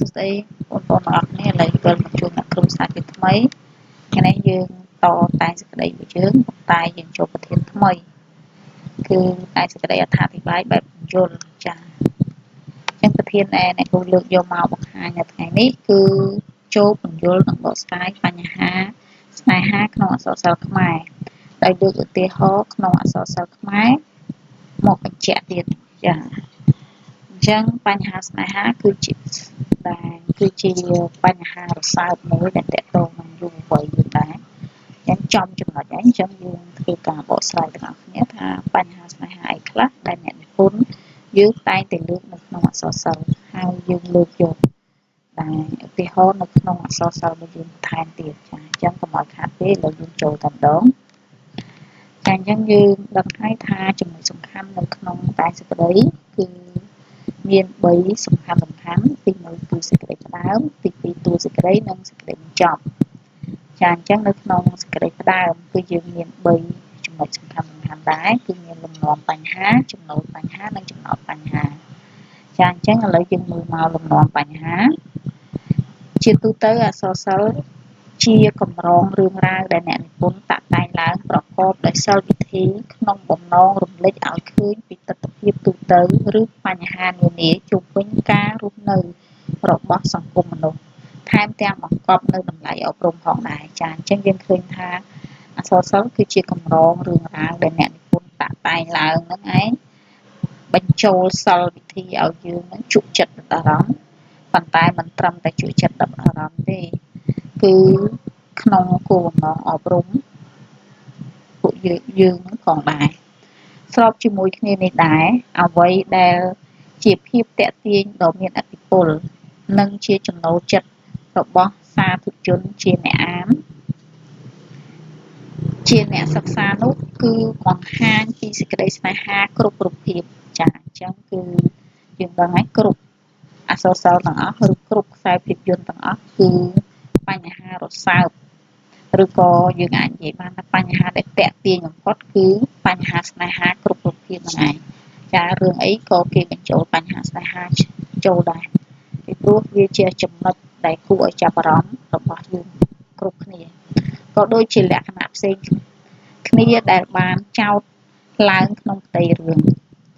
សួស្តីបងប្អូនទាំងអស់គ្នាឥឡូវវិលមកជួបអ្នកគ្រូសាស្ត្រជាថ្មីថ្ងៃនេះយើងតតែសេចក្តីរបស់យើងតែយើងចូលប្រធានថ្មីគឺតែសេចក្តីអត្ថាធិប្បាយបែបបញ្យលចា៎អញ្ចឹងប្រធានដែលអ្នកគ្រូលើកយកមកបង្ហាញនៅថ្ងៃនេះគឺចូលបញ្យលនិងបកស្រាយបញ្ហាស្នេហាក្នុងអក្សរសិល្ប៍ខ្មែរដោយលើកឧទាហរណ៍ក្នុងអក្សរសិល្ប៍ខ្មែរមកបញ្ជាក់ទៀតចា៎អញ្ចឹងបញ្ហាស្នេហាគឺជាបញ្ហារសើបមួយដែលតកតងនឹងយុវវ័យយើងដែរអញ្ចឹងចំចំណុចហ្នឹងអញ្ចឹងយើងធ្វើការបកស្រាយទាំងអស់គ្នាថាបញ្ហាស្នេហាអីខ្លះដែលអ្នកនិពន្ធយើងតែងតែលើកនៅក្នុងអក្សរសិល្ប៍ហើយយើងលើកយកតែឧទាហរណ៍នៅក្នុងអក្សរសិល្ប៍របស់យើងបន្ថែមទៀតចាអញ្ចឹងកុំឲ្យខាតទេឥឡូវយើងចូលតែម្ដងតែអញ្ចឹងយើងដឹងហើយថាចំណុចសំខាន់នៅក្នុងតែសេចក្តីគឺមាន3សំខាន់ទី1គឺសេចក្តីផ្ដើមទី2តួសេចក្តីនិងសេចក្តីបញ្ចប់ចាអញ្ចឹងនៅក្នុងសេចក្តីផ្ដើមគឺយើងមាន3ចំណុចសំខាន់ដែរគឺមានលំនាំបញ្ហាចំណូលបញ្ហានិងចំណោទបញ្ហាចាអញ្ចឹងឥឡូវយើងមើលមកលំនាំបញ្ហាជាទូទៅអក្សរសិល្ប៍ជាកម្រងរឿងរ៉ាវដែលអ្នកនិពន្ធតាក់តែងឡើងប្រកបដោយសិល្ប៍វិធីក្នុងបំណងរំលេចឲ្យឃើញពីទស្សនវិជ្ជាទូទៅឬបញ្ហានានាជុំវិញការរស់នៅរបស់សង្គមមនុស្សថែមទាំងបង្កប់នៅតម្លៃអប់រំផងដែរចាអញ្ចឹងយើងឃើញថាអក្សរសិល្ប៍គឺជាកម្រងរឿងរ៉ាវដែលអ្នកនិពន្ធតាក់តែងឡើងហ្នឹងឯងបញ្ចូលសិល្ប៍វិធីឲ្យយើងនឹងជក់ចិត្តដិតអារម្មណ៍ប៉ុន្តែមិនត្រឹមតែជក់ចិត្តដិតអារម្មណ៍ទេគឺក្នុងគោលបំណងអប់រំពួកយើងនឹងផងដែរស្របជាមួយគ្នានេះដែរអ្វីដែលជាភាពតាក់ទាញដ៏មានឥទ្ធិពលនិងជាចំណូលចិត្តរបស់សាធុជនជាអ្នកអានជាអ្នកសិក្សានោះគឺបង្ហាញពីសេចក្តីស្នេហាគ្រប់រូបភាពចាអញ្ចឹងគឺយើងដឹងហើយគ្រប់អក្សរសិល្ប៍ទាំងអស់ឬគ្រប់ខ្សែភាពយន្តទាំងអស់គឺបញ្ហារសើបឬក៏យើងអាចនិយាយបានថាបញ្ហាដែលតាក់ទាញបំផុតគឺបញ្ហាស្នេហាគ្រប់រូបភាពហ្នឹងឯងចារឿងអីក៏គេបញ្ចូលបញ្ហាស្នេហាចូលដែរពីព្រោះវាជាចំណុចដែលគួរឲ្យចាប់អារម្មណ៍របស់យើងគ្រប់គ្នាក៏ដូចជាលក្ខណៈផ្សេងគ្នាដែលបានចោទឡើងក្នុងផ្ទៃរឿង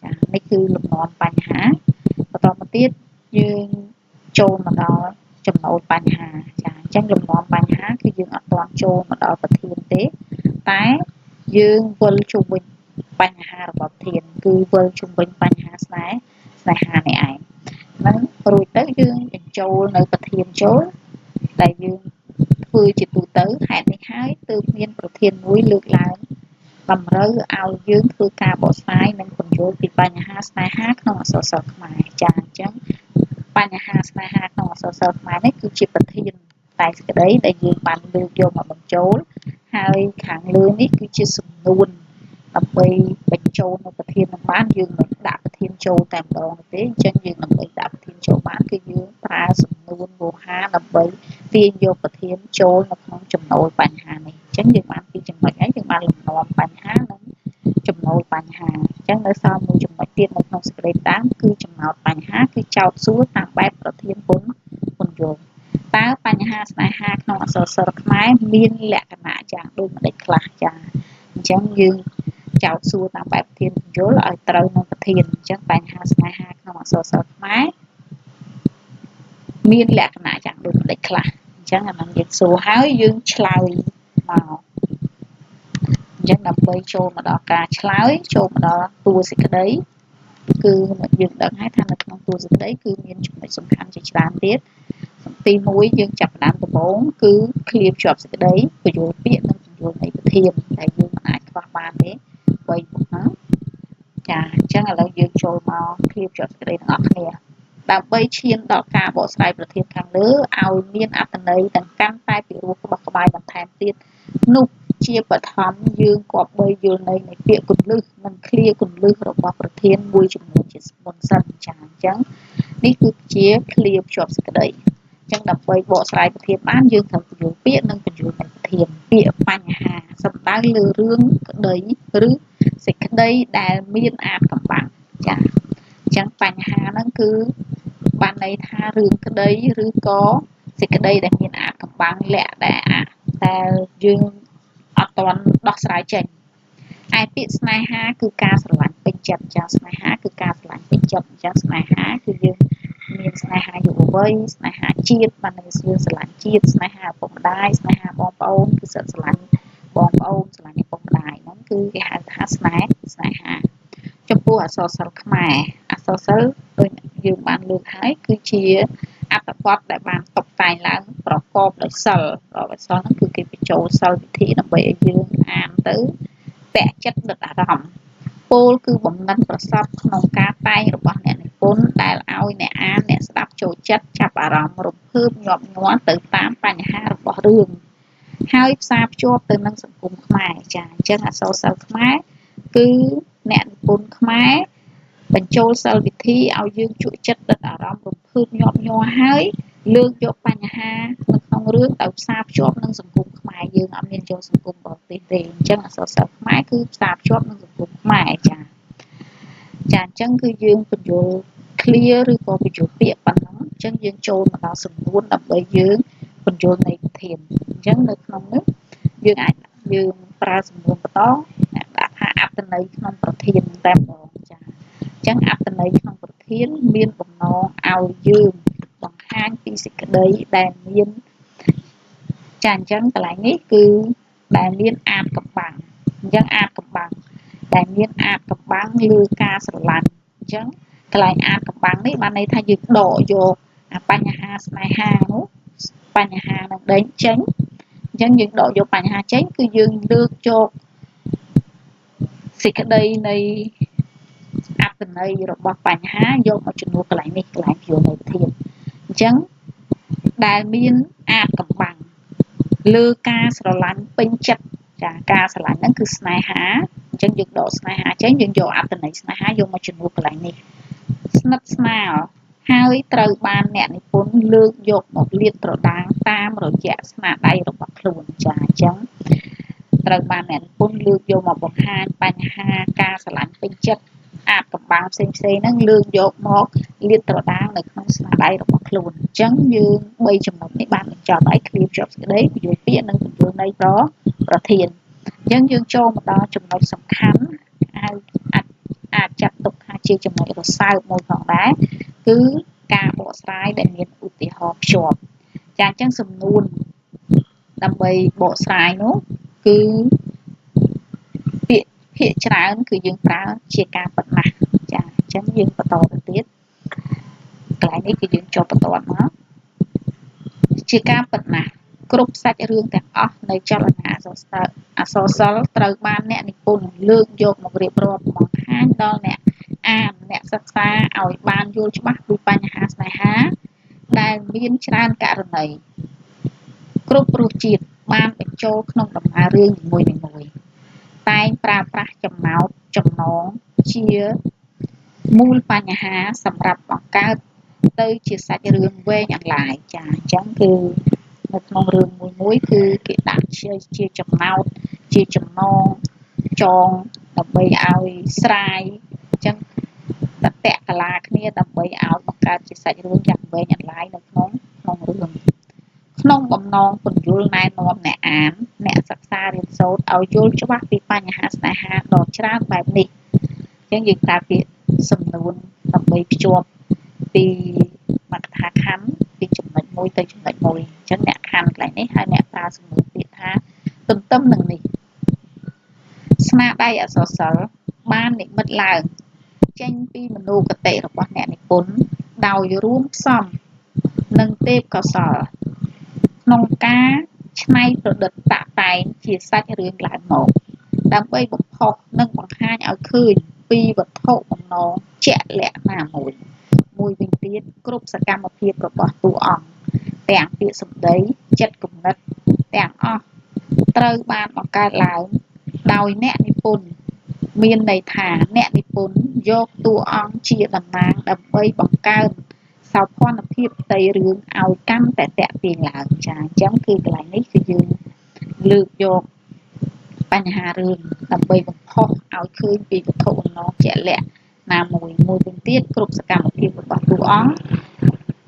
ចានេះគឺលំនាំបញ្ហាបន្តមកទៀតយើងចូលមកដល់ចំណូលបញ្ហាចាអញ្ចឹងលំនាំបញ្ហាគឺយើងអត់ទាន់ចូលមកដល់ប្រធានទេតែយើងវិលជុំវិញបញ្ហារបស់ប្រធានគឺវិលជុំវិញបញ្ហាស្នេហានេះឯងហ្នឹងរួចទៅយើងបញ្ចូលនៅប្រធានចូលដែលយើងធ្វើជាទូទៅហេតុនេះហើយទើបមានប្រធានមួយលើកឡើងតម្រូវឲ្យយើងធ្វើការបកស្រាយនិងពន្យល់ពីបញ្ហាស្នេហាក្នុងអក្សរសិល្ប៍ខ្មែរចាអញ្ចឹងបញ្ហាស្នេហាក្នុងអក្សរសិល្ប៍ខ្មែរនេះគឺជាប្រធានតែសេចក្តីដែលយើងបានលើកយកមកបញ្ចូលហើយខាងលើនេះគឺជាសំណួរដើម្បីបញ្ចូលនៅប្រធាននឹងបានយើងមិនដាក់ប្រធានចូលតែម្ដងទេអញ្ចឹងយើងដើម្បីដាក់ប្រធានចូលបានគឺយើងប្រើសំណួរវោហារដើម្បីទាញយកប្រធានចូលនៅក្នុងចំណូលបញ្ហានេះអញ្ចឹងយើងបានពីចំណុចហ្នឹងយើងបានលំនាំបញ្ហានិងចំណូលបញ្ហាអញ្ចឹងនៅសល់មួយចំណុចទៀតនៅក្នុងសេចក្តីផ្ដើមគឺចំណោទបញ្ហាគឺចោទសួរតាមបែបប្រធានពន្យល់តើបញ្ហាស្នេហាក្នុងអក្សរសិល្ប៍ខ្មែរមានលក្ខណៈយ៉ាងដូចម្តេចខ្លះចាអញ្ចឹងយើងចោទសួរតាមបែបប្រធានពន្យល់ឲ្យត្រូវនឹងប្រធានអញ្ចឹងបញ្ហាស្នេហាក្នុងអក្សរសិល្ប៍ខ្មែរមានលក្ខណៈយ៉ាងដូចម្តេចខ្លះអញ្ចឹងអានឹងយើងសួរហើយយើងឆ្លើយមកអញ្ចឹងដើម្បីចូលមកដល់ការឆ្លើយចូលមកដល់តួសេចក្តីគឺយើងដឹងហើយថានៅក្នុងតួសេចក្តីគឺមានចំណុចសំខាន់ជាច្រើនទៀតទី1យើងចាប់ផ្ដើមដំបូងគឺឃ្លាភ្ជាប់សេចក្តីពន្យល់ពាក្យនិងពន្យល់នៃប្រធានដែលយើងមិនអាចខ្វះបានទេ3មុខហ្នឹងចាអញ្ចឹងឥឡូវយើងចូលមកឃ្លាភ្ជាប់សេចក្តីទាំងអស់គ្នាដើម្បីឈានដល់ការបកស្រាយប្រធានខាងលើឲ្យមានអត្ថន័យទាំងកាន់តែពិរោះក្បោះក្បាយបន្ថែមទៀតនោះជាបឋមយើងគប្បីយល់ន័យនៃពាក្យគន្លឹះនិងឃ្លាគន្លឹះរបស់ប្រធានមួយចំនួនជាមុនសិនចាអញ្ចឹងនេះគឺជាឃ្លាភ្ជាប់សេចក្តីអញ្ចឹងដើម្បីបកស្រាយប្រធានបានយើងត្រូវពន្យល់ពាក្យនិងពន្យល់នៃប្រធានពាក្យបញ្ហាសំដៅលើរឿងក្តីឬសេចក្តីដែលមានអាចកំបាំងចាអញ្ចឹងបញ្ហាហ្នឹងគឺ បានន័យថារឿងក្តីឬក៏សេចក្តីដែលមានអាចកំបាំងលាក់តែយើងអត់ទាន់ដោះស្រាយចេញឯពាក្យស្នេហាគឺការស្រឡាញ់ពេញចិត្តចាស្នេហាគឺការស្រឡាញ់ពេញចិត្តអញ្ចឹងស្នេហាគឺយើងមានស្នេហាយុវវ័យស្នេហាជាតិបានន័យយើងស្រឡាញ់ជាតិស្នេហាឪពុកម្ដាយស្នេហាបងប្អូនគឺស្រឡាញ់បងប្អូនស្រឡាញ់ឪពុកម្ដាយហ្នឹងគឺគេហៅថាស្នេហាចំពោះអក្សរសិល្ប៍ខ្មែរអក្សរសិល្ប៍ដូចយើងបានលើកហើយគឺជាអត្ថបទដែលបានតុបតែងឡើងប្រកបដោយសិល្ប៍ហ្នឹងគឺគេបញ្ចូលសិល្ប៍វិធីដើម្បីឲ្យយើងអានទៅពាក់ចិត្តដិតអារម្មណ៍ពោលគឺបំណិនប្រសពក្នុងការតែងរបស់អ្នកនិពន្ធដែលឲ្យអ្នកអានអ្នកស្ដាប់ចូលចិត្តចាប់អារម្មណ៍រំភើបញាប់ញ័រទៅតាមបញ្ហារបស់រឿងហើយផ្សារភ្ជាប់ទៅនឹងសង្គមខ្មែរចាអញ្ចឹងអក្សរសិល្ប៍ខ្មែរគឺអ្នកនិពន្ធខ្មែរបញ្ចូលសិល្ប៍វិធីឲ្យយើងជក់ចិត្តដិតអារម្មណ៍រំភើបញាប់ញ័រហើយលើកយកបញ្ហានៅក្នុងរឿងទៅផ្សារភ្ជាប់នឹងសង្គមខ្មែរយើងអត់មានចូលសង្គមបរទេសទេអញ្ចឹងអក្សរសិល្ប៍ខ្មែរគឺផ្សារភ្ជាប់នឹងសង្គមខ្មែរចាអញ្ចឹងគឺយើងបញ្យល់ clear ឬក៏បញ្យល់ពាក្យប៉ុណ្ណឹងអញ្ចឹងយើងចូលមកដល់សំណួរដើម្បីយើងបញ្យល់ន័យវិធានអញ្ចឹងនៅក្នុងនេះយើងប្រើសំណួរបន្តដាក់ថាអត្ថន័យក្នុងប្រធានតែម្ដងចាអញ្ចឹងអត្ថន័យក្នុងប្រធានមានបំណងឲ្យយើងបង្ហាញពីសេចក្តីដែលមានចាអញ្ចឹងកន្លែងនេះគឺដែលមានអាតកំបាំងអញ្ចឹងអាតកំបាំងដែលមានអាតកំបាំងលើការស្រឡាញ់អញ្ចឹងកន្លែងអាតកំបាំងនេះបានន័យថាយើងដកយកបញ្ហាស្នេហានោះបញ្ហានឹងដេញចេញអញ្ចឹងយើងដកយកបញ្ហាចេញគឺយើងលើកយកសេចក្តីនៃអត្ថន័យរបស់បញ្ហាយកមកជំនួសកន្លែងនេះកន្លែងពយល់ន័យវិធានអញ្ចឹងដែលមានអាតកំបាំងលើការស្រឡាញ់ពេញចិត្តចាការស្រឡាញ់ហ្នឹងគឺស្នេហាអញ្ចឹងយើងដកស្នេហាចេញយើងយកអត្ថន័យស្នេហាយកមកជំនួសកន្លែងនេះស្និទ្ធស្នាលហើយត្រូវបានអ្នកនិពន្ធលើកយកមកលាតត្រដាងតាមរយៈស្នាដៃរបស់ខ្លួនចាអញ្ចឹងត្រូវបានអ្នកនិពន្ធលើកយកមកបង្ហាញបញ្ហាការស្រឡាញ់ពេញចិត្តអាតកំបាំងផ្សេងហ្នឹងលើកយកមកលាតត្រដាងនៅក្នុងស្នាដៃរបស់ខ្លួនអញ្ចឹងយើង3ចំណុចនេះបានបញ្ចប់ហើយឃ្លាជាប់សេចក្តីពន្យល់ពាក្យនិងពន្យល់ន័យប្រធានអញ្ចឹងយើងចូលមកដល់ចំណុចសំខាន់អាចចាត់ទុកថាជាចំណុចរសើបមួយផងដែរគឺការបកស្រាយដែលមានឧទាហរណ៍ភ្ជាប់ចាអញ្ចឹងសំណួរដើម្បីបកស្រាយនោះគឺពាក្យភាគច្រើនគឺយើងប្រើជាការពិតណាស់ចាអញ្ចឹងយើងបន្តទៅទៀតកន្លែងនេះគឺយើងចុះបន្តមកជាការពិតណាស់គ្រប់សាច់រឿងទាំងអស់នៃចលនាអក្សរសិល្ប៍ត្រូវបានអ្នកនិពន្ធលើកយកមករៀបរាប់បង្ហាញដល់អ្នកអានអ្នកសិក្សាឲ្យបានយល់ច្បាស់ពីបញ្ហាស្នេហាដែលមានច្រើនករណីគ្រប់រសជាតិបានបញ្ចូលក្នុងដំណើររឿងនីមួយៗតែងប្រើប្រាស់ចំណោទចំណងជាមូលបញ្ហាសម្រាប់បង្កើតទៅជាសាច់រឿងវែងអន្លាយចាអញ្ចឹងគឺនៅក្នុងរឿងមួយគឺគេដាក់ជាចំណោទជាចំណងចងដើម្បីឲ្យស្រាយអញ្ចឹងតតៈកាលាគ្នាដើម្បីឲ្យបង្កើតជាសាច់រឿងយ៉ាងវែងអន្លាយនៅក្នុងរឿងក្នុងបំណងពន្យល់ណែនាំអ្នកអានអ្នកសិក្សារៀនសូត្រឲ្យយល់ច្បាស់ពីបញ្ហាស្នេហាដ៏ច្រើនបែបនេះអញ្ចឹងយើងប្រើពាក្យសំនួនដើម្បីភ្ជាប់ពីមក្ខដ្ឋាខណ្ឌពីចំណុចមួយទៅចំណុចមួយអញ្ចឹងអ្នកខណ្ឌកន្លែងនេះហើយអ្នកប្រើសំនួនពាក្យថាទន្ទឹមនឹងនេះស្នាដៃអក្សរសិល្ប៍បាននិម្មិតឡើងចេញពីមនោគតិរបស់អ្នកនិពន្ធដោយរួមផ្សំនឹងទេពកោសល្យក្នុងការច្នៃប្រឌិតតាក់តែងជាសាច់រឿងឡើងមកដើម្បីបំផុសនិងបង្ហាញឲ្យឃើញពីវត្ថុបំណងជាក់លាក់ណាមួយវិញទៀតគ្រប់សកម្មភាពរបស់តួអង្គទាំងពាក្យសម្ដីចិត្តគំនិតទាំងអស់ត្រូវបានបង្កើតឡើងដោយអ្នកនិពន្ធមានន័យថាអ្នកនិពន្ធយកតួអង្គជាតំណាងដើម្បីបង្កើនសោភ័ណភាពផ្ទៃរឿងឲ្យកាន់តែទាក់ទាញឡើងចាអញ្ចឹងគឺកន្លែងនេះគឺយើងលើកយកបញ្ហារឿងដើម្បីបំផុសឲ្យឃើញពីវត្ថុបំណងជាក់លាក់ណាមួយវិញទៀតគ្រប់សកម្មភាពរបស់តួអង្គ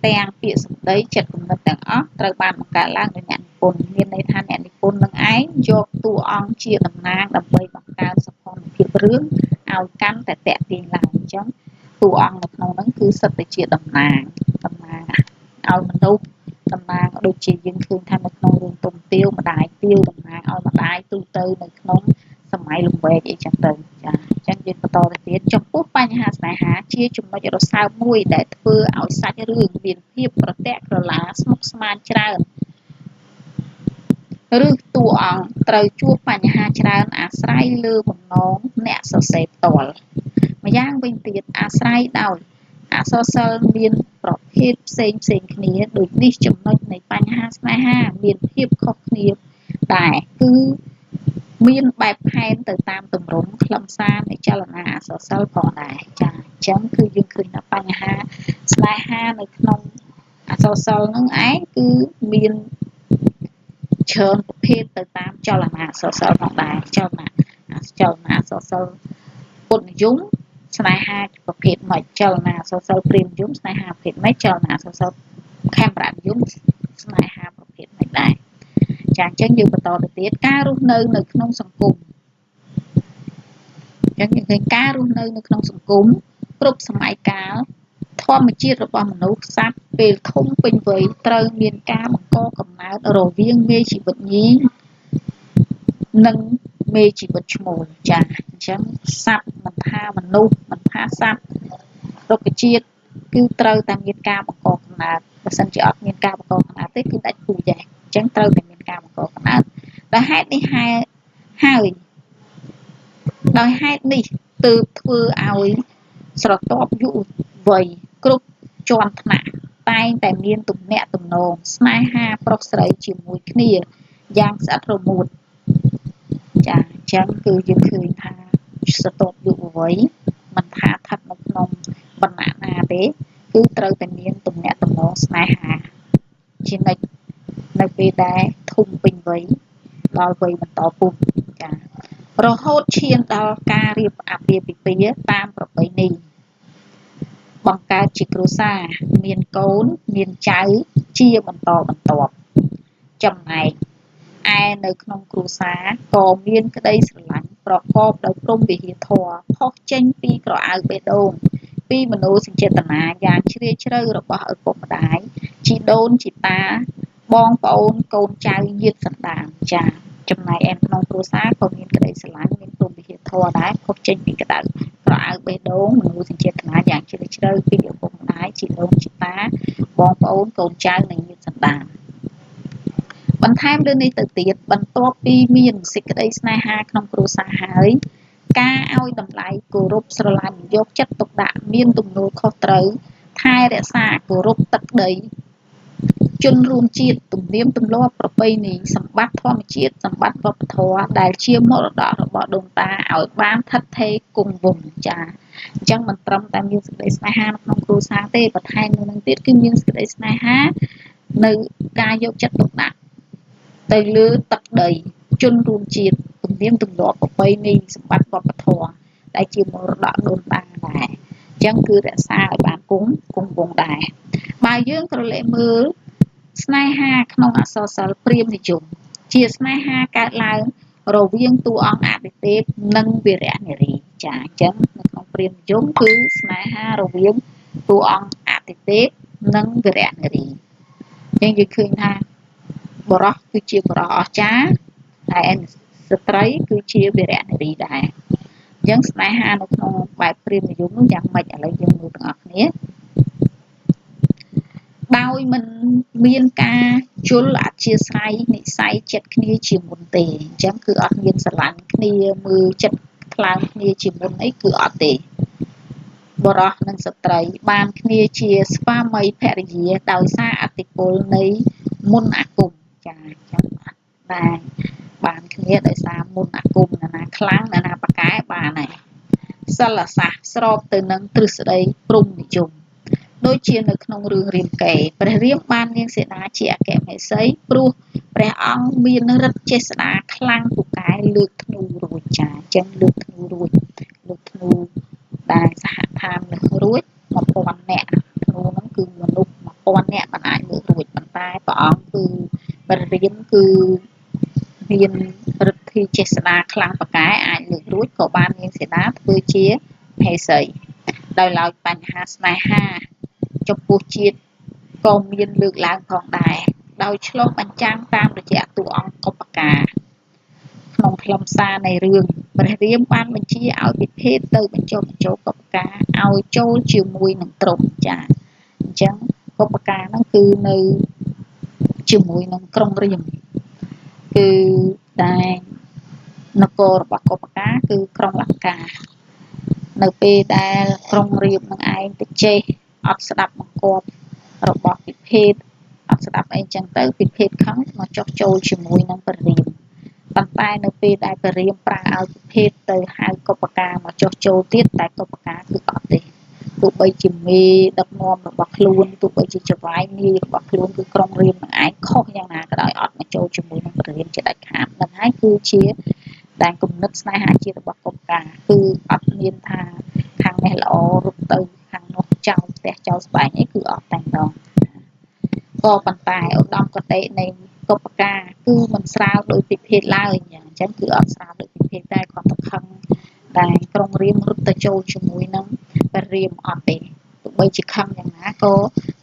ទាំងពាក្យសម្ដីចិត្តគំនិតទាំងអស់ត្រូវបានបង្កើតឡើងដោយអ្នកនិពន្ធមានន័យថាអ្នកនិពន្ធនឹងឯងយកតួអង្គជាតំណាងដើម្បីបង្កើនសោភ័ណភាពរឿងឲ្យកាន់តែទាក់ទាញឡើងអញ្ចឹងតួអង្គនៅក្នុងហ្នឹងគឺសិតតែជាតំណាងឲ្យមនុស្សតំណាងដូចជាយើងឃើញថានៅក្នុងរឿងទុំទាវម្ដាយទាវតំណាងឲ្យម្ដាយទូទៅនៅក្នុងសម័យលង្វែកអីចឹងទៅចាអញ្ចឹងយើងបន្តទៅទៀតចំពោះបញ្ហាស្នេហាជាចំណុចរសើបមួយដែលធ្វើឲ្យសាច់រឿងមានភាពប្រទាក់ក្រឡាស្មុគស្មាញច្រើនឬតួអង្គត្រូវជួបបញ្ហាច្រើនអាស្រ័យលើបំណងអ្នកសរសេរផ្ទាល់ម្យ៉ាងវិញទៀតអាស្រ័យដោយអក្សរសិល្ប៍មានប្រភេទផ្សេងគ្នាដូចនេះចំណុចនៃបញ្ហាស្នេហាមានភាពខុសគ្នាដែរគឺមានបែបផែនទៅតាមទម្រង់ខ្លឹមសារនៃចលនាអក្សរសិល្ប៍ផងដែរចាអញ្ចឹងគឺយើងឃើញថាបញ្ហាស្នេហានៅក្នុងអក្សរសិល្ប៍ហ្នឹងឯងគឺមានច្រើនប្រភេទទៅតាមចលនាអក្សរសិល្ប៍ផងដែរចលនាអក្សរសិល្ប៍ពុទ្ធនិយមស្នេហាប្រភេទម៉េចចលនាអក្សរសិល្ប៍ព្រាហ្មណ៍និយមស្នេហាប្រភេទម៉េចចលនាអក្សរសិល្ប៍ខេមរនិយមស្នេហាប្រភេទម៉េចដែរចាអញ្ចឹងយើងបន្តទៅទៀតការរស់នៅក្នុងសង្គមអញ្ចឹងយើងឃើញការរស់នៅក្នុងសង្គមគ្រប់សម័យកាលធម្មជាតិរបស់មនុស្សសត្វពេលធំពេញវ័យត្រូវមានការបង្កកំណើតរវាងមេជីវិតញីនិងមេជីវិតឈ្មោលចាអញ្ចឹងសត្វមិនថាមនុស្សមិនថាសត្វរុក្ខជាតិគឺត្រូវតែមានការបង្កកំណើតបើសិនជាអត់មានការបង្កកំណើតទេគឺដាច់ពូជដែរអញ្ចឹងត្រូវតែមានការបង្កកំណើតដោយហេតុនេះហើយដោយហេតុនេះទើបធ្វើឲ្យស្រទាប់យុវវ័យគ្រប់ជាន់ថ្នាក់តែងតែមានទំនាក់ទំនងស្នេហាប្រុសស្រីជាមួយគ្នាយ៉ាងស្អិតរមួតចាអញ្ចឹងគឺយើងឃើញថាស្រទាប់យុវវ័យមិនថាស្ថិតនៅក្នុងវណ្ណៈណាទេគឺត្រូវតែមានទំនាក់ទំនងស្នេហាជានិច្ចនៅពេលដែលធំពេញវ័យដល់វ័យបន្តពុះចារហូតឈានដល់ការរៀបអាពាហ៍ពិពាហ៍តាមប្រពៃណីបង្កើតជាគ្រួសារមានកូនមានចៅជាបន្តបន្ទាប់ចំណែកឯនៅក្នុងគ្រួសារក៏មានក្តីស្រឡាញ់ប្រកបដោយព្រហ្មវិហារធម៌ផុសចេញពីក្រអៅបេះដូងពីមនោសញ្ចេតនាយ៉ាងជ្រាលជ្រៅរបស់ឪពុកម្ដាយជីដូនជីតាបងប្អូនកូនចៅញាតិសន្តានចាចំណែកឯក្នុងគ្រួសារក៏មានក្តីស្រឡាញ់មានព្រហ្មវិហារធម៌ដែរផុសចេញពីក្រអៅបេះដូងមនោសញ្ចេតនាយ៉ាងជ្រាលជ្រៅពីឪពុកម្ដាយជីដូនជីតាបងប្អូនកូនចៅនិងញាតិសន្តានបន្ថែមលើនេះទៅទៀតបន្ទាប់ពីមានសេចក្តីស្នេហាក្នុងគ្រួសារហើយការឲ្យតម្លៃគោរពស្រឡាញ់យកចិត្តទុកដាក់មានទំនួលខុសត្រូវថែរក្សាគោរពទឹកដីជនរួមជាតិទំនៀមទម្លាប់ប្រពៃណីសម្បត្តិធម្មជាតិសម្បត្តិវប្បធម៌ដែលជាមរតករបស់ដូនតាឲ្យបានថិតថេរគង់វង្សចាអញ្ចឹងមិនត្រឹមតែមានសេចក្តីស្នេហាក្នុងគ្រួសារទេបន្ថែមលើនឹងទៀតគឺមានសេចក្តីស្នេហានៅការយកចិត្តទុកដាក់ទៅលើទឹកដីជនរួមជាតិទំនៀមទម្លាប់ប្រពៃណីសម្បត្តិវប្បធម៌ដែលជាមរតកដូនតាដែរអញ្ចឹងគឺរក្សាឲ្យបានគង់វង្សដែរបើយើងក្រឡេកមើលស្នេហាក្នុងអក្សរសិល្ប៍ព្រាហ្មណ៍និយមជាស្នេហាកើតឡើងរវាងតួអង្គអាទិទេពនិងវីរនារីចាអញ្ចឹងនៅក្នុងព្រាហ្មណ៍និយមគឺស្នេហារវាងតួអង្គអាទិទេពនិងវីរនារីអញ្ចឹងយើងឃើញថាបុរសគឺជាបុរសអស្ចារ្យហើយស្ត្រីគឺជាវីរនារីដែរអញ្ចឹងស្នេហានៅក្នុងបែបព្រាហ្មណ៍និយមនោះយ៉ាងម៉េចឥឡូវយើងមើលទាំងអស់គ្នាដោយមិនមានការជល់អធ្យាស្រ័យនិស្ស័យចិត្តគ្នាជាមុនទេអញ្ចឹងគឺអត់មានស្រឡាញ់គ្នាមើលចិត្តខ្លាំងគ្នាជាមុនអីគឺអត់ទេបុរសនិងស្ត្រីបានគ្នាជាស្វាមីភរិយាដោយសារឥទ្ធិពលនៃមន្តអាគមចាអញ្ចឹងដែរបានគ្នាដោយសារមន្តអាគមណាខ្លាំងណាប៉ាកែបានហើយសិលសាស្ត្រស្របទៅនឹងទ្រឹស្ដីព្រហ្មនិយមដូចជានៅក្នុងរឿងរាមកេរ្តិ៍ព្រះរាមបាននាងសីតាជាអគ្គមហេសីព្រោះព្រះអង្គមានឫទ្ធិចេស្តាខ្លាំងពូកែលើកធ្នូរួចចាអញ្ចឹងលើកធ្នូរួចលើកធ្នូដែលសហឋានលើករួច1000នាក់ធ្នូហ្នឹងគឺមនុស្ស ព្រះរាមគឺមានឫទ្ធិចេស្តាខ្លាំងប៉ាកែអាចលើករួចក៏បាននាងសីតាធ្វើជាហេសីដោយឡែកបញ្ហាស្នេហាចំពោះជាតិក៏មានលើកឡើងផងដែរដោយឆ្លុះបញ្ចាំងតាមរយៈតួអង្គកុបកាក្នុងខ្លឹមសារនៃរឿងព្រះរាមបានបញ្ជាឲ្យពិភេកទៅបញ្ចុះបញ្ចូលកុបកាឲ្យចូលជាមួយនឹងទ្រព្យចាអញ្ចឹងកុបកាហ្នឹងគឺនៅជាមួយនឹងក្រុងរាមគឺតែនគររបស់កុបកាគឺក្រុងលង្កានៅពេលដែលក្រុងរាពណ៍នឹងឯងទៅចេះអត់ស្ដាប់បង្គាប់របស់ពិភេកអត់ស្ដាប់អីចឹងទៅពិភេកខឹងមកចុះចូលជាមួយនឹងព្រះរាមប៉ុន្តែនៅពេលដែលព្រះរាមប្រើឲ្យពិភេកទៅហៅកុបកាមកចុះចូលទៀតតែកុបកាគឺអត់ទេទោះបីជាមេដឹកនាំរបស់ខ្លួនទោះបីជាចៅហ្វាយនាយរបស់ខ្លួនគឺក្រុងរាពណ៍នឹងឯងខុសយ៉ាងណាក៏ដោយអត់មកចូលជាមួយនឹងព្រះរាមជាដាច់ខាតនឹងហើយគឺជាតែគំនិតស្នេហាជាតិរបស់កុបកាគឺអត់មានថាខាងនេះល្អរត់ទៅខាងនោះចោលផ្ទះចោលស្បែកអីគឺអត់តែម្ដងក៏ប៉ុន្តែឧត្តមគតិនៃកុបកាគឺមិនស្រាលដោយពិភេកឡើយអញ្ចឹងគឺអត់ស្រាលដោយពិភេកតែគាត់ទៅខឹងតែក្រុងរាមរត់ទៅចូលជាមួយនឹងព្រះរាមអត់ទេទោះបីជាខឹងយ៉ាងណាក៏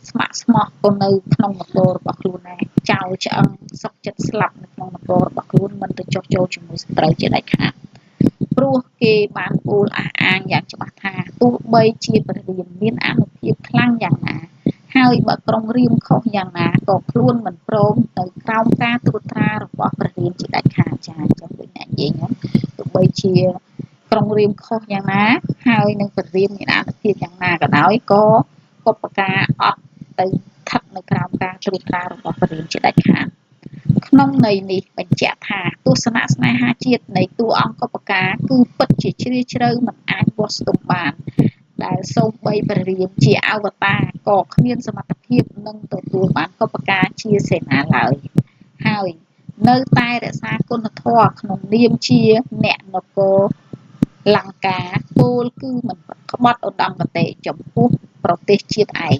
ស្ម័គ្រស្មោះក៏នៅក្នុងនគររបស់ខ្លួនដែរចៅឆ្អឹងសុកចិត្តស្លាប់នៅក្នុងនគររបស់ខ្លួនមិនទៅចុះចូលជាមួយសត្រូវជាដាច់ខាតព្រោះគេបានពោលអះអាងយ៉ាងច្បាស់ថាទោះបីជាព្រះរាមមានអានុភាពខ្លាំងយ៉ាងណាហើយបើក្រុងរាមខុសយ៉ាងណាក៏ខ្លួនមិនព្រមទៅក្រោមការត្រួតត្រារបស់ព្រះរាមជាដាច់ខាតចាអញ្ចឹងដូចអ្នកនិយាយហ្នឹងទោះបីជាក្រុងរាមខុសយ៉ាងណាហើយនឹងព្រះរាមមានអានុភាពយ៉ាងណាក៏ដោយក៏កុបកាអត់ទៅស្ថិតនៅក្រោមការត្រួតត្រារបស់ព្រះរាមជាដាច់ខាតក្នុងន័យនេះបញ្ជាក់ថាទស្សនៈស្នេហាជាតិនៃតួអង្គកុបកាគឺពិតជាជ្រាលជ្រៅមិនអាចវាស់ស្ទង់បានដែលសូម្បីព្រះរាមជាអវតារក៏គ្មានសមត្ថភាពនឹងទទួលបានកុបកាជាសេនាឡើយហើយនៅតែរក្សាគុណធម៌ក្នុងនាមជាអ្នកនគរលង្កាពោលគឺមិនក្បត់ឧត្តមគតិចំពោះប្រទេសជាតិឯង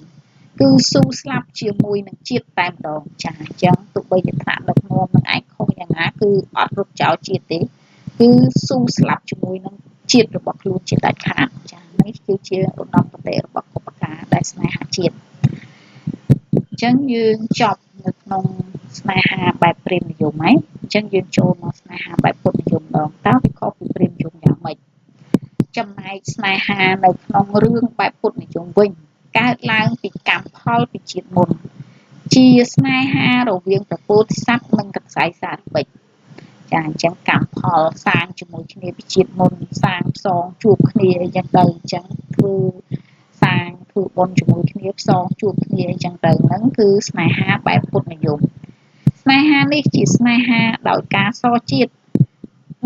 គឺស៊ូស្លាប់ជាមួយនឹងជាតិតែម្ដងចាអញ្ចឹងទោះបីជាថ្នាក់ដឹកនាំនឹងឯងខុសយ៉ាងណាគឺអត់រត់ចោលជាតិទេគឺស៊ូស្លាប់ជាមួយនឹងជាតិរបស់ខ្លួនជាដាច់ខាតចានេះគឺជាឧត្តមគតិរបស់កុបកាដែលស្នេហាជាតិអញ្ចឹងយើងចប់នៅក្នុងស្នេហាបែបព្រាហ្មណ៍និយមហើយអញ្ចឹងយើងចូលមកស្នេហាបែបពុទ្ធនិយមម្ដងតើវាខុសពីព្រាហ្មណ៍និយមយ៉ាងម៉េចចំណែកស្នេហានៅក្នុងរឿងបែបពុទ្ធនិយមវិញកើតឡើងពីកម្មផលពីជាតិមុនជាស្នេហារវាងព្រះពោធិសត្វនិងកន្សែងសារីបុត្រចាអញ្ចឹងកម្មផលសាងជាមួយគ្នាពីជាតិមុនសាងផ្សងជួបគ្នាអីចឹងទៅអញ្ចឹងធ្វើសាងធ្វើបុណ្យជាមួយគ្នាផ្សងជួបគ្នាអីចឹងទៅហ្នឹងគឺស្នេហាបែបពុទ្ធនិយមស្នេហានេះជាស្នេហាដោយការសរជាតិ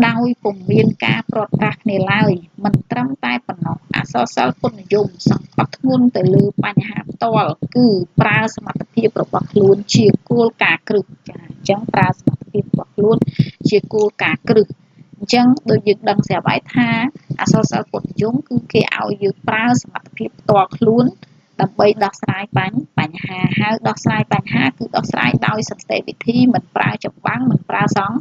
ដោយពុំមានការប្រត់ប្រាស់គ្នាឡើយមិនត្រឹមតែប៉ុណ្ណោះអក្សរសិល្ប៍ពុទ្ធនិយមសង្កត់ធ្ងន់ទៅលើបញ្ហាផ្ទាល់គឺប្រើសមត្ថភាពរបស់ខ្លួនជាគោលការណ៍គ្រឹះចាអញ្ចឹងប្រើសមត្ថភាពរបស់ខ្លួនជាគោលការណ៍គ្រឹះអញ្ចឹងដូចយើងដឹងស្រាប់ហើយថាអក្សរសិល្ប៍ពុទ្ធនិយមគឺគេឲ្យយើងប្រើសមត្ថភាពផ្ទាល់ខ្លួនដើម្បីដោះស្រាយបញ្ហាហើយដោះស្រាយបញ្ហាគឺដោះស្រាយដោយសន្តិវិធីមិនប្រើចម្បាំងមិនប្រើសង្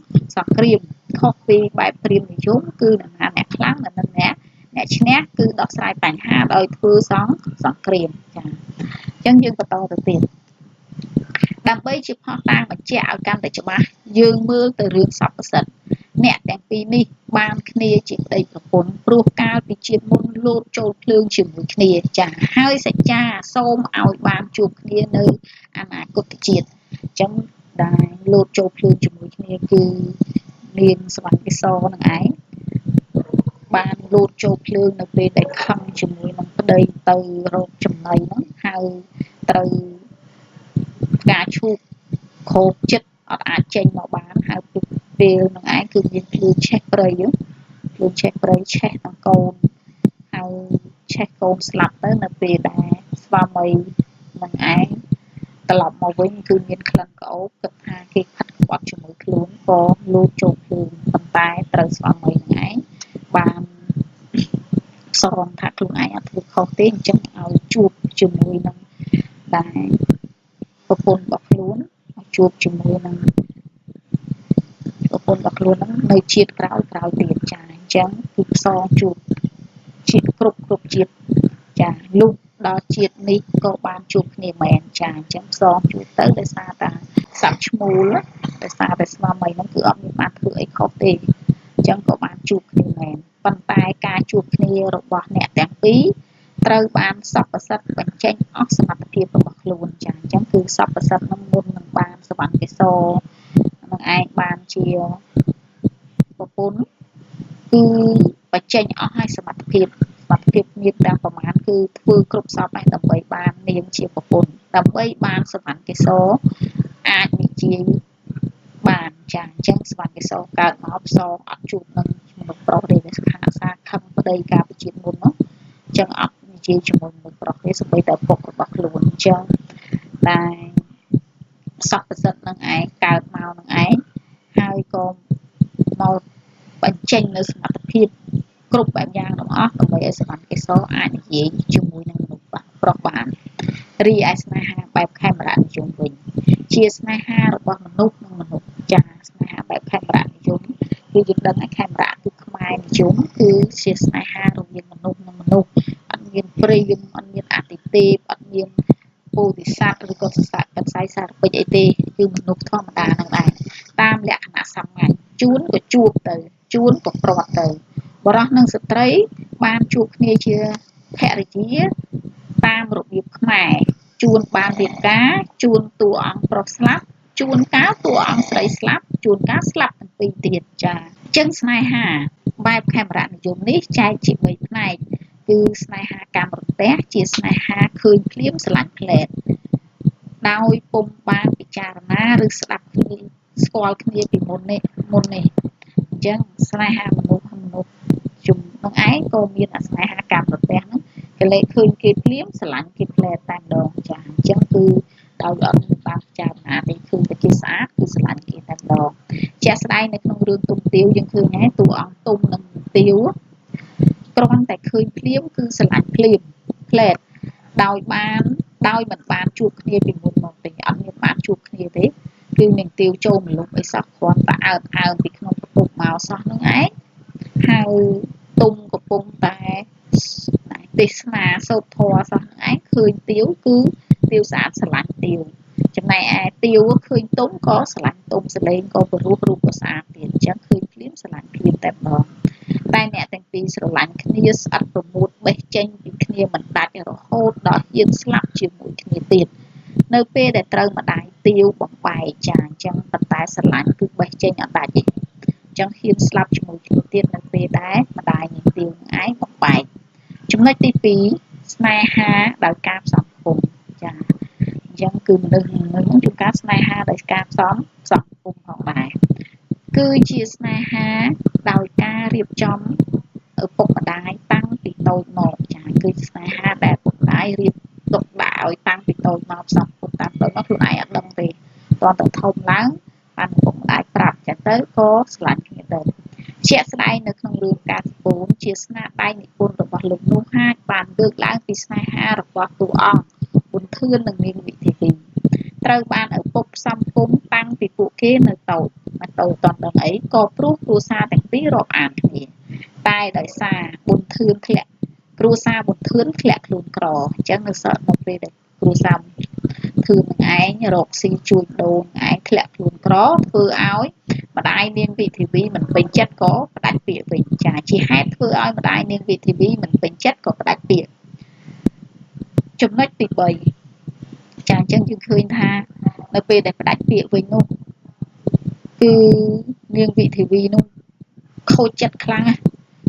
គ្រាមខុសពីបែបព្រាហ្មណ៍និយមគឺនរណាអ្នកខ្លាំងនិងអ្នកឈ្នះគឺដោះស្រាយបញ្ហាដោយធ្វើសង្គ្រាមចាអញ្ចឹងយើងបន្តទៅទៀតដើម្បីជាផុសតាងបញ្ជាក់ឲ្យកាន់តែច្បាស់យើងមើលទៅរឿងសព្វសិទ្ធអ្នកទាំងពីរនេះបានគ្នាជាប្តីប្រពន្ធព្រោះកាលពីជាតិមុនលោតចូលភ្លើងជាមួយគ្នាចាហើយសច្ចាសូមឲ្យបានជួបគ្នានៅអនាគតជាតិអញ្ចឹងដែលលោតចូលភ្លើងជាមួយគ្នាគឺនាងសវណ្ណកេសរនឹងឯងបានលោតចូលភ្លើងនៅពេលដែលខឹងជាមួយនឹងប្តីទៅរកចំណីហ្នឹងហើយត្រូវផ្កាឈូកខោបចិត្តអត់អាចចេញមកបានហើយពេលនឹងឯងគឺមានភ្លើងឆេះព្រៃភ្លើងឆេះព្រៃឆេះទាំងកូនហើយឆេះកូនស្លាប់ទៅនៅពេលដែលស្វាមីនឹងឯងត្រឡប់មកវិញគឺមានក្លិនក្អូបគិតថាគេខាត់ក្បត់ជាមួយខ្លួនក៏លោតចូលភ្លើងប៉ុន្តែត្រូវស្វាមីនឹងឯងបានសរំថាខ្លួនឯងអត់ធ្វើខុសទេអញ្ចឹងឲ្យជួបជាមួយនឹងដែលប្រពន្ធរបស់ខ្លួន ជួបជាមួយនឹងប្រពន្ធរបស់ខ្លួនហ្នឹងនៅជាតិក្រោយទៀតចាអញ្ចឹងគឺផ្សងជួបជាតិគ្រប់ជាតិចាលុះដល់ជាតិនេះក៏បានជួបគ្នាមែនចាអញ្ចឹងផ្សងជួបទៅដោយសារតែសត្វឈ្មោលដោយសារតែស្វាមីហ្នឹងគឺអត់មានបានធ្វើអីខុសទេអញ្ចឹងក៏បានជួបគ្នាមែនប៉ុន្តែការជួបគ្នារបស់អ្នកទាំងពីរត្រូវបានសពសិទ្ធបញ្ចេញអស់សមត្ថភាពរបស់ខ្លួនចាអញ្ចឹងគឺសពសិទ្ធនឹងមុននឹងបានសវណ្ណកេសរនឹងឯងបានជាប្រពន្ធគឺបញ្ចេញអស់ហើយសមត្ថភាពមានទាំងប្រមាណគឺធ្វើគ្រប់សពហើយដើម្បីបាននាងជាប្រពន្ធដើម្បីបានសវណ្ណកេសរអាចនិយាយបានចាអញ្ចឹងសវណ្ណកេសរកើតមកផ្សងអត់ជួបនឹងមនុស្សប្រុសទេដោយសារខឹងប្តីកាលពីជាតិមុននោះអញ្ចឹងអត់និយាយជាមួយមនុស្សប្រុសទេសូម្បីតែពុករបស់ខ្លួនអញ្ចឹងតែសពសិទ្ធនឹងឯងកើតមកនឹងឯងហើយក៏មកបញ្ចេញនៅសមត្ថភាពគ្រប់បែបយ៉ាងទាំងអស់ដើម្បីឲ្យសវណ្ណកេសរអាចនិយាយជាមួយនឹងមនុស្សប្រុសបានរីឯស្នេហាបែបខេមរនិយមវិញជាស្នេហារបស់មនុស្សនិងមនុស្សចាស្នេហាបែបខេមរនិយមគឺយើងដឹងថាខេមរៈគឺខ្មែរនិយមគឺជាស្នេហារវាងមនុស្សនិងមនុស្សអត់មានព្រាហ្មណ៍អត់មានអតិទេពអត់មានពោធិសត្វឬក៏សស័កបច្ច័យសារពេចអីទេគឺមនុស្សធម្មតានឹងដែរតាមលក្ខណៈសាមញ្ញជួនក៏ជួបទៅជួនក៏ព្រាត់ទៅបរិសុទ្ធនិងស្ត្រីបានជួបគ្នាជាភរិយាតាមរបៀបខ្មែរជួនបានរៀបការជួនតួអង្គប្រុសស្លាប់ជួនកាលតួអង្គស្រីស្លាប់ជួនកាលស្លាប់ទាំងពីរទៀតចាអញ្ចឹងស្នេហាបែបខេមរនិយមនេះចែកជា3ផ្នែកគឺស្នេហាកាមរន្ទះជាស្នេហាឃើញភ្លាមស្រឡាញ់ភ្លែតដោយពុំបានពិចារណាឬស្ដាប់គ្នាស្គាល់គ្នាពីមុននេះអញ្ចឹងស្នេហាមនុស្សជំនឹងឯងក៏មានស្នេហាកាមរន្ទះហ្នឹងកលេចឃើញគេភ្លាមស្រឡាញ់គេភ្លែតតែម្ដងចាអញ្ចឹងគឺដោយអត់មានបានពិចារណាទេឃើញតែគេស្អាតគឺស្រឡាញ់គេតែម្ដងជាក់ស្ដែងនៅក្នុងរឿងទុំទាវយើងឃើញហើយតួអង្គទុំនិងទាវគ្រាន់តែឃើញភ្លាមគឺស្រឡាញ់ភ្លាមភ្លែតដោយមិនបានជួបគ្នាពីមុនមកទេអត់មានបានជួបគ្នាទេគឺនឹងទាវចូលមលុបអីសោះគ្រាន់តែអើតពីក្នុងបន្ទប់មកសោះនឹងឯងហើយទុំកំពុងតែទេសនាសូត្រធម៌សោះនឹងឯងឃើញទាវគឺទាវស្អាតស្រឡាញ់ទាវចំណែកឯទាវឃើញទុំក៏ស្រឡាញ់ទុំសលេងក៏ព្រោះរូបក៏ស្អាតទៀតអញ្ចឹងឃើញភ្លាមស្រឡាញ់ភ្លាមតែម្ដងតែអ្នកទាំងពីរស្រឡាញ់គ្នាស្អិតប្រមូតបេះចេញពីគ្នាមិនដាច់រហូតដល់ហ៊ានស្លាប់ជាមួយគ្នាទៀតនៅពេលដែលត្រូវម្ដាយទាវបំបែកចាអញ្ចឹងប៉ុន្តែស្រឡាញ់គឺបេះចេញអត់ដាច់ទេអញ្ចឹងហ៊ានស្លាប់ជាមួយគ្នាទៀតនៅពេលដែលម្ដាយនាងទាវនឹងឯងបំបែកចំណុចទី2ស្នេហាដោយការផ្សំគុំចាអញ្ចឹងគឺមនុស្សនឹងជួបការស្នេហាដោយការផ្សំគុំផងដែរគឺជាស្នេហាដោយការរៀបចំឪពុកម្ដាយតាំងពីតូចមកចាគឺស្នេហាដែលឪពុកម្ដាយរៀបទុកដាក់ឲ្យតាំងពីតូចមកផ្សំគុំតាមតូចមកខ្លួនឯងអត់ដឹងទេតោះតែធំឡើងបានឪពុកម្ដាយប្រាប់ចឹងទៅក៏ស្រឡាញ់គ្នាទៅជាក់ស្ដែងនៅក្នុងរឿងការសពូនជាស្នាដៃនិពន្ធរបស់លោកនោះហាចបានលើកឡើងពីស្នេហារបស់តួអង្គប៊ុនធឿននិងនាងវិធីវីត្រូវបានឪពុកផ្សំគុំតាំងពីពួកគេនៅតូចតន់ដឹងអីក៏ព្រោះគ្រួសារទាំងពីររាប់អានគ្នាតែដោយសារប៊ុនធឿនធ្លាក់គ្រួសារប៊ុនធឿនធ្លាក់ខ្លួនក្រអញ្ចឹងនៅពេលដែលគ្រួសារធឿននឹងឯងរកស៊ីជួញដូរនឹងឯងធ្លាក់ខ្លួនក្រធ្វើឲ្យម្ដាយនាងវិធីវីមិនពេញចិត្តក៏ផ្ដាច់ពាក្យវិញចាជាហេតុធ្វើឲ្យម្ដាយនាងវិធីវីមិនពេញចិត្តក៏ផ្ដាច់ពាក្យចំណុចទី3ចាអញ្ចឹងយើងឃើញថានៅពេលដែលផ្ដាច់ពាក្យវិញនោះគឺនាងវិធីវីនោះខូចចិត្តខ្លាំងណាស់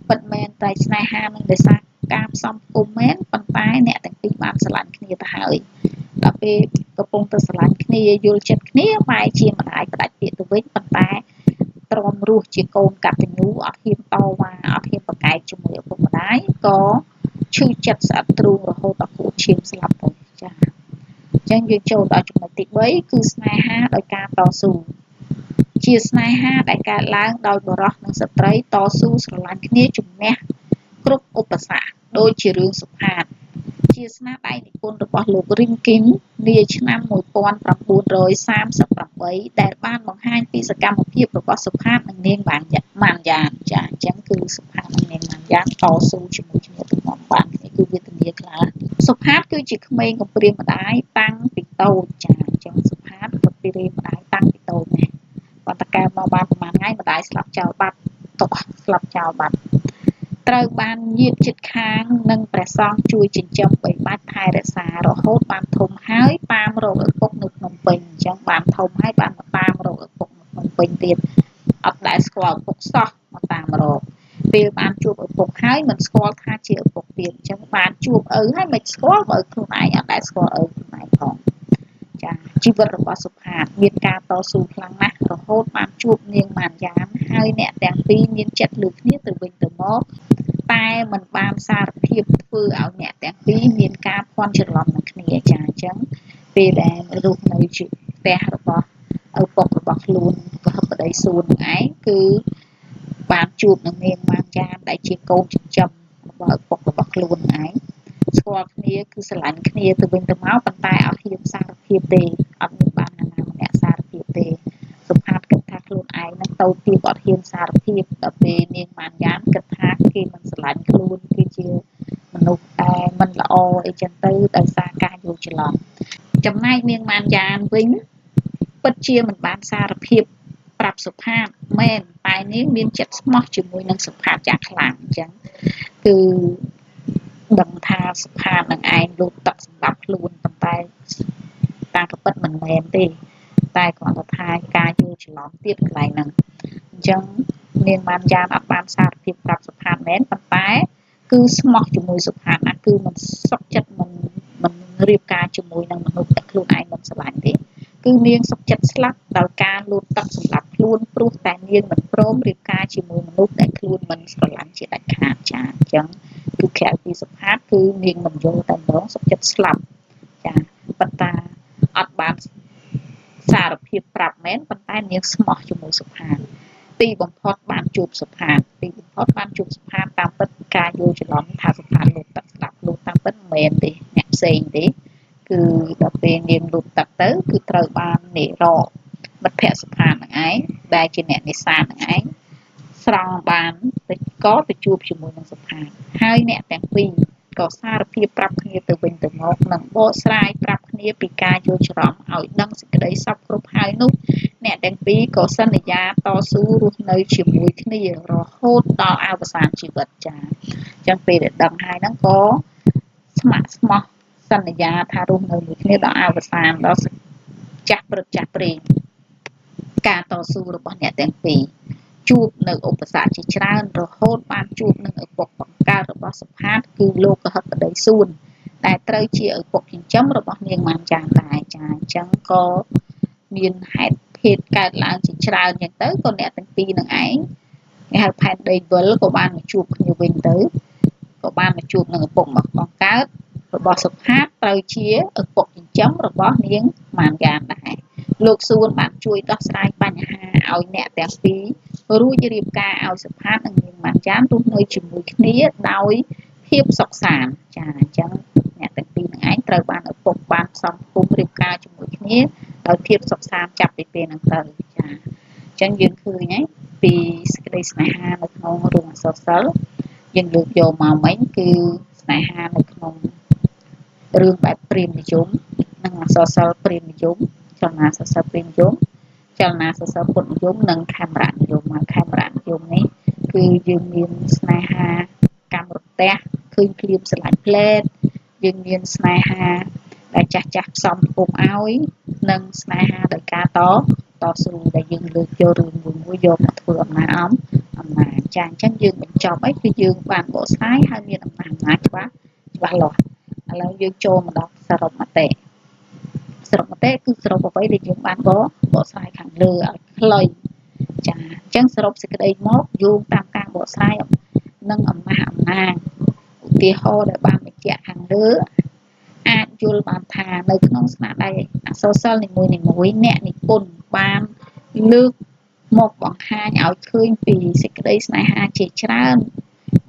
ពិតមែនតែស្នេហានឹងដោយសារការផ្សំគុំមែនប៉ុន្តែអ្នកទាំងពីរបានស្រឡាញ់គ្នាទៅហើយដល់ពេលកំពុងតែស្រឡាញ់គ្នាយល់ចិត្តគ្នាបែរជាម្ដាយផ្ដាច់ពាក្យទៅវិញប៉ុន្តែទ្រាំរស់ជាកូនកតញ្ញូអត់ហ៊ានតវ៉ាអត់ហ៊ានប្រកែកជាមួយឪពុកម្ដាយក៏ឈឺចិត្តស្អិតទ្រូងរហូតដល់គូឈាមស្លាប់ទៅចាអញ្ចឹងយើងចូលដល់ចំណុចទី3គឺស្នេហាដោយការតស៊ូជាស្នេហាដែលកើតឡើងដោយបុរសនិងស្ត្រីតស៊ូស្រឡាញ់គ្នាជំនះគ្រប់ឧបសគ្គដូចជារឿងសុផាតជាស្នាដៃនិពន្ធរបស់លោករីងគីននាឆ្នាំ1937 អ្វីដែលបានបង្ហាញពីសកម្មភាពរបស់សុផាតនិងនាងម៉ានយ៉ានចាអញ្ចឹងគឺសុផាតនិងនាងម៉ានយ៉ានតស៊ូជាមួយគ្នាទៅមកបាននេះគឺវេទនាខ្លះសុផាតគឺជាក្មេងកំព្រាម្ដាយតាំងពីតូចចាអញ្ចឹងសុផាតពិតពីរៀនម្ដាយតាំងពីតូចណាប៉ុន្តែកើតមកបានប្រហែលថ្ងៃម្ដាយស្លាប់ចោលបាត់ទុកស្លាប់ចោលបាត់ត្រូវបានញាតិជិតខាងនិងព្រះសង្ឃជួយចិញ្ចឹមបីបាច់ថែរក្សារហូតបានធំហើយតាមរកឪពុកនៅភ្នំពេញអញ្ចឹងបានធំហើយបានមកតាមរកឪពុកនៅភ្នំពេញទៀតអត់ដែលស្គាល់ឪពុកសោះមកតាមរកពេលបានជួបឪពុកហើយមិនស្គាល់ថាជាឪពុកទៀតអញ្ចឹងបានជួបឪហើយមិនស្គាល់បើខ្លួនឯងអត់ដែលស្គាល់ឪខ្លួនឯងផងចាជីវិតរបស់សុផាតមានការតស៊ូខ្លាំងណាស់រហូតបានជួបនាងម៉ានយ៉ានហើយអ្នកទាំងពីរមានចិត្តលើគ្នាទៅវិញទៅមកតែมันបានសារភាពធ្វើឲ្យអ្នកទាំងពីរមានការភ័ន្តច្រឡំនឹងគ្នាចាអញ្ចឹងពេលដែលរស់នៅជាផ្ទះរបស់ឪពុករបស់ខ្លួនក៏ហឹបប្តីសួននឹងឯងគឺបានជួបនឹងនាងម៉ានយ៉ានដែលជាកូនចិញ្ចឹមរបស់ឪពុករបស់ខ្លួននឹងឯងស្គាល់គ្នាគឺស្រឡាញ់គ្នាទៅវិញទៅមកប៉ុន្តែអត់ហ៊ានសារភាពទេអត់មានបានណាម្នាក់សារភាពទេសុផាតគិតថាខ្លួនឯងនឹងទៅទៀបអត់ហ៊ានសារភាពដល់ពេលនាងម៉ានយ៉ានគិតថាគេមិនស្រឡាញ់ខ្លួនគឺជាមនុស្សតែមិនល្អអីចឹងទៅដោយសារការយល់ច្រឡំចំណែកនាងម៉ានយ៉ានវិញពិតជាមិនបានសារភាពប្រាប់សុផាតមែនតែនាងមានចិត្តស្មោះជាមួយនឹងសុផាតយ៉ាងខ្លាំងអញ្ចឹងគឺដឹងថាសុផាតនឹងឯងលូតទឹកសម្រាប់ខ្លួនប៉ុន្តែតាមពិតមិនមែនទេតែគ្រាន់តែថាការយល់ច្រឡំទៀតកន្លែងហ្នឹងអញ្ចឹងនាងម៉ានយ៉ានអត់បានសារភាពប្រាប់សុផាតមែនប៉ុន្តែគឺស្មោះជាមួយសុផាតណាគឺមិនសុខចិត្តមិនរៀបការជាមួយនឹងមនុស្សដែលខ្លួនឯងមិនស្រឡាញ់ទេគឺនាងសុខចិត្តស្លាប់ដោយការលូតទឹកសម្រាប់ខ្លួនព្រោះតែនាងមិនព្រមរៀបការជាមួយមនុស្សដែលខ្លួនមិនស្រឡាញ់ជាដាច់ខាតចាអញ្ចឹងគឺក្រៅពីសុផាតគឺនាងមិនយល់តែម្ដងសុខចិត្តស្លាប់ចាប៉ុន្តែអត់បានសារភាពប្រាប់មែនប៉ុន្តែនាងស្មោះជាមួយសុផាតទីបំផុតបានជួបសុផាតតាមពិតការយល់ច្រឡំថាសុផាតលូតទឹកស្លាប់លូតតាមពិតមិនមែនទេអ្នកផ្សេងទេគឺដល់ពេលនាងលូតទឹកទៅគឺត្រូវបាននិរោមិត្តភក្តិសុផាតនឹងឯងដែលជាអ្នកនេសាទនឹងឯងស្រង់បានក៏ទៅជួបជាមួយនឹងសុផាតហើយអ្នកទាំងពីរក៏សារភាពប្រាប់គ្នាទៅវិញទៅមកនិងបកស្រាយប្រាប់គ្នាពីការយល់ច្រឡំឲ្យដឹងសេចក្តីសពគ្រប់ហើយនោះអ្នកទាំងពីរក៏សន្យាតស៊ូរស់នៅជាមួយគ្នារហូតដល់អវសានជីវិតចាអញ្ចឹងពេលដែលដឹងហើយហ្នឹងក៏ស្ម័គ្រស្មោះសន្យាថារស់នៅមួយគ្នាដល់អវសានដល់ចាស់ព្រឹកចាស់ព្រេងការតស៊ូរបស់អ្នកទាំងពីរជួបនៅឧបសគ្គជាច្រើនរហូតបានជួបនឹងឪពុកបង្កើតរបស់សុផាតគឺលោកកហិបតីសួនដែលត្រូវជាឪពុកចិញ្ចឹមរបស់នាងម៉ានយ៉ានដែរចាអញ្ចឹងក៏មានហេតុភេទកើតឡើងជាច្រើនអញ្ចឹងទៅក៏អ្នកទាំងពីរនឹងឯងគេហៅផែនដីវិលក៏បានមកជួបគ្នាវិញទៅក៏បានមកជួបនឹងឪពុកបង្កើតរបស់សុផាតត្រូវជាឪពុកចិញ្ចឹមរបស់នាងម៉ានយ៉ានដែរលោកសួនបានជួយដោះស្រាយបញ្ហាឲ្យអ្នកទាំងពីររួចរៀបការឲ្យសុផាតនិងនាងម៉ានយ៉ានរស់នៅជាមួយគ្នាដោយភាពសុខសាន្តចាអញ្ចឹងអ្នកទាំងពីរនឹងឯងត្រូវបានឪពុកបានផ្សំផ្គុំរៀបការជាមួយគ្នាដោយភាពសុខសាន្តចាប់ពីពេលហ្នឹងទៅចាអញ្ចឹងយើងឃើញហើយពីសេចក្តីស្នេហានៅក្នុងរឿងអក្សរសិល្ប៍យើងលើកយកមកមិញគឺស្នេហានៅក្នុងរឿងបែបព្រាហ្មណ៍និយមនិងអក្សរសិល្ប៍ព្រាហ្មណ៍និយមចលនាសរសើរព្រាហ្មណ៍និយមចលនាសរសើរពុទ្ធនិយមនិងខេមរៈនិយមហើយខេមរៈនិយមនេះគឺយើងមានស្នេហាកម្មរទះឃើញក្លៀបស្រឡាញ់ផ្លែតយើងមានស្នេហាដែលចាស់ចាស់ផ្សំផ្គុំឲ្យនិងស្នេហាដោយការតស៊ូដែលយើងលើកយករឿងមួយយកមកធ្វើអំណាចចាអញ្ចឹងយើងបញ្ចប់អីគឺយើងបានបកស្រាយហើយមានអំណាចច្បាស់លាស់ឥឡូវយើងចូលមកដល់សរុបមតិគឺសរុបអ្វីដែលយើងបានបកស្រាយខាងលើឲ្យខ្លីចាអញ្ចឹងសរុបសេចក្តីមកយោងតាមការបកស្រាយនិងអំណះអំណាងឧទាហរណ៍ដែលបានបញ្ជាក់ខាងលើអាចយល់បានថានៅក្នុងស្នាដៃអក្សរសិល្ប៍នីមួយៗអ្នកនិពន្ធបានលើកមកបង្ហាញឲ្យឃើញពីសេចក្តីស្នេហាជាច្រើន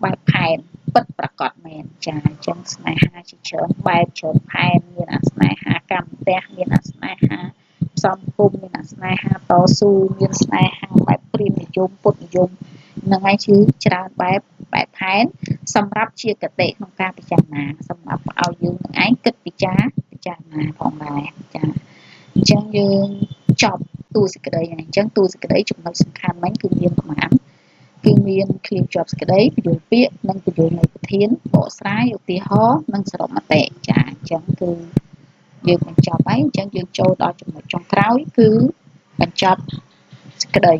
បែបផែនពិតប្រាកដមែនចាអញ្ចឹងស្នេហាជាច្រើនបែបច្រើនផែនមានអាស្នេហាកម្មផ្ទះមានអាស្នេហាផ្សំគុំមានអាស្ ស្នេហាតស៊ូមានស្នេហាបែបព្រាហ្មណ៍និយមពុទ្ធនិយមហ្នឹងហើយគឺច្រើនបែបផែនសម្រាប់ជាគតិក្នុងការពិចារណាសម្រាប់ឲ្យយើងនឹងឯងគិតពិចារណាផងដែរចាអញ្ចឹងយើងចប់តួសេចក្តីហើយអញ្ចឹងតួសេចក្តីចំណុចសំខាន់ហ្នឹងគឺមានប្រមាណគឺមានឃ្លាជាប់សេចក្តីពន្យល់ពាក្យនិងពន្យល់នៃប្រធានបកស្រាយឧទាហរណ៍និងសរុបមតិចាអញ្ចឹងគឺយើងបញ្ចប់ហើយអញ្ចឹងយើងចូលដល់ចំណុចចុងក្រោយគឺបញ្ចប់សេចក្តី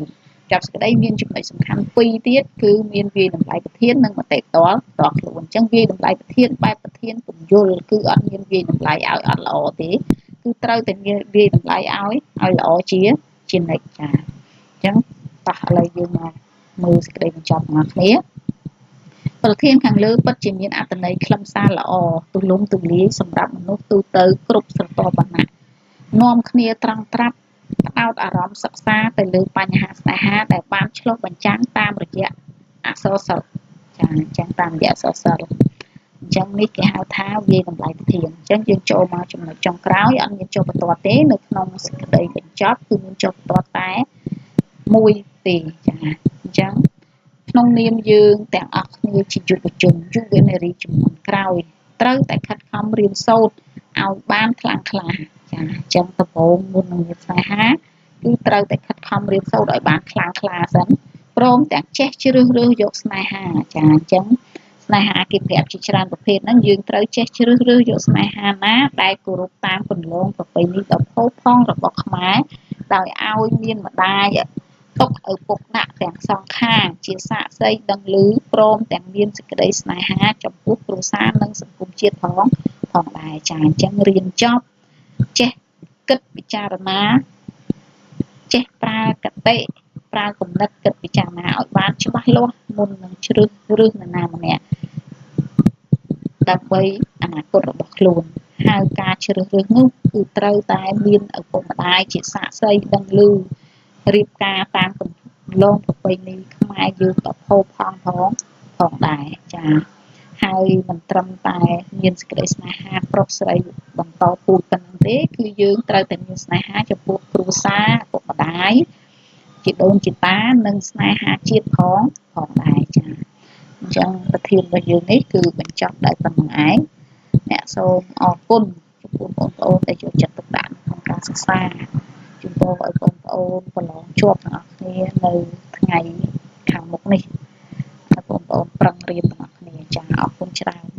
ចាប់សេចក្តីមានចំណុចសំខាន់2ទៀតគឺមានវាយតម្លៃប្រធាននិងមតិផ្ទាល់ខ្លួនអញ្ចឹងវាយតម្លៃប្រធានបែបប្រធានពន្យល់គឺអត់មានវាយតម្លៃឲ្យអត់ល្អទេគឺត្រូវតែវាយតម្លៃឲ្យល្អជានិច្ចចាអញ្ចឹងតោះឥឡូវយើងមកមើលសេចក្តីបញ្ចប់របស់គ្នាប្រធានខាងលើពិតជាមានអត្ថន័យខ្លឹមសារល្អទូលំទូលាយសម្រាប់មនុស្សទូទៅគ្រប់ស្រទាប់វណ្ណៈនាំគ្នាត្រង់ត្រាប់ផ្ដោតអារម្មណ៍សិក្សាទៅលើបញ្ហាស្នេហាដែលបានឆ្លុះបញ្ចាំងតាមរយៈអក្សរសិល្ប៍ចាអញ្ចឹងតាមរយៈអក្សរសិល្ប៍អញ្ចឹងនេះគេហៅថាវាយតម្លៃប្រធានអញ្ចឹងយើងចូលមកចំណុចចុងក្រោយអត់មានចុះបន្ទាត់ទេនៅក្នុងសេចក្តីបញ្ចប់គឺមានចុះបន្ទាត់តែមួយទេចាអញ្ចឹងក្នុងនាមយើងទាំងអស់គ្នាជាយុវជនយុវនារីជំនាន់ក្រោយត្រូវតែខិតខំរៀនសូត្រឲ្យបានខ្លាំងក្លាចាអញ្ចឹងដំបូងមុននឹងមានស្នេហាគឺត្រូវតែខិតខំរៀនសូត្រឲ្យបានខ្លាំងក្លាសិនព្រមទាំងចេះជ្រើសរើសយកស្នេហាចាអញ្ចឹងស្នេហាគេប្រាប់ជាច្រើនប្រភេទហ្នឹងយើងត្រូវចេះជ្រើសរើសយកស្នេហាណាដែលគោរពតាមគន្លងប្រពៃណីដ៏ផូរផង់របស់ខ្មែរដោយឲ្យមានម្ដាយទុកឪពុកដាក់ទាំងសងខាងជាសាក្សីដឹងឮព្រមទាំងមានសេចក្តីស្នេហាចំពោះគ្រួសារនិងសង្គមជាតិផងដែរចាអញ្ចឹងរៀនចប់ចេះគិតពិចារណាចេះប្រើកតិប្រើគំនិតគិតពិចារណាឲ្យបានច្បាស់លាស់មុននឹងជ្រើសរើសនរណាម្នាក់ដើម្បីអនាគតរបស់ខ្លួនហើយការជ្រើសរើសនោះគឺត្រូវតែមានឪពុកម្ដាយជាសាក្សីដឹងឮរៀបការតាមគន្លងប្រពៃណីខ្មែរយើងក៏ផូរផង់ផងដែរចាហើយមិនត្រឹមតែមានសេចក្តីស្នេហាប្រុសស្រីបន្តពូជប៉ុណ្ណឹងទេគឺយើងត្រូវតែមានស្នេហាចំពោះគ្រួសារឪពុកម្ដាយជីដូនជីតានិងស្នេហាជាតិផងដែរចាអញ្ចឹងប្រធានរបស់យើងនេះគឺបញ្ចប់ដោយប៉ុណ្្នឹងឯងអ្នកសូមអរគុណចំពោះបងប្អូនដែលយកចិត្តទុកដាក់ក្នុងការសិក្សាជំរុញឲ្យបងប្អូនប្រឡងជាប់ទាំងអស់គ្នានៅថ្ងៃខាងមុខនេះហើយបងប្អូនប្រឹងរៀនទាំងអស់គ្នាចាអរគុណច្រើន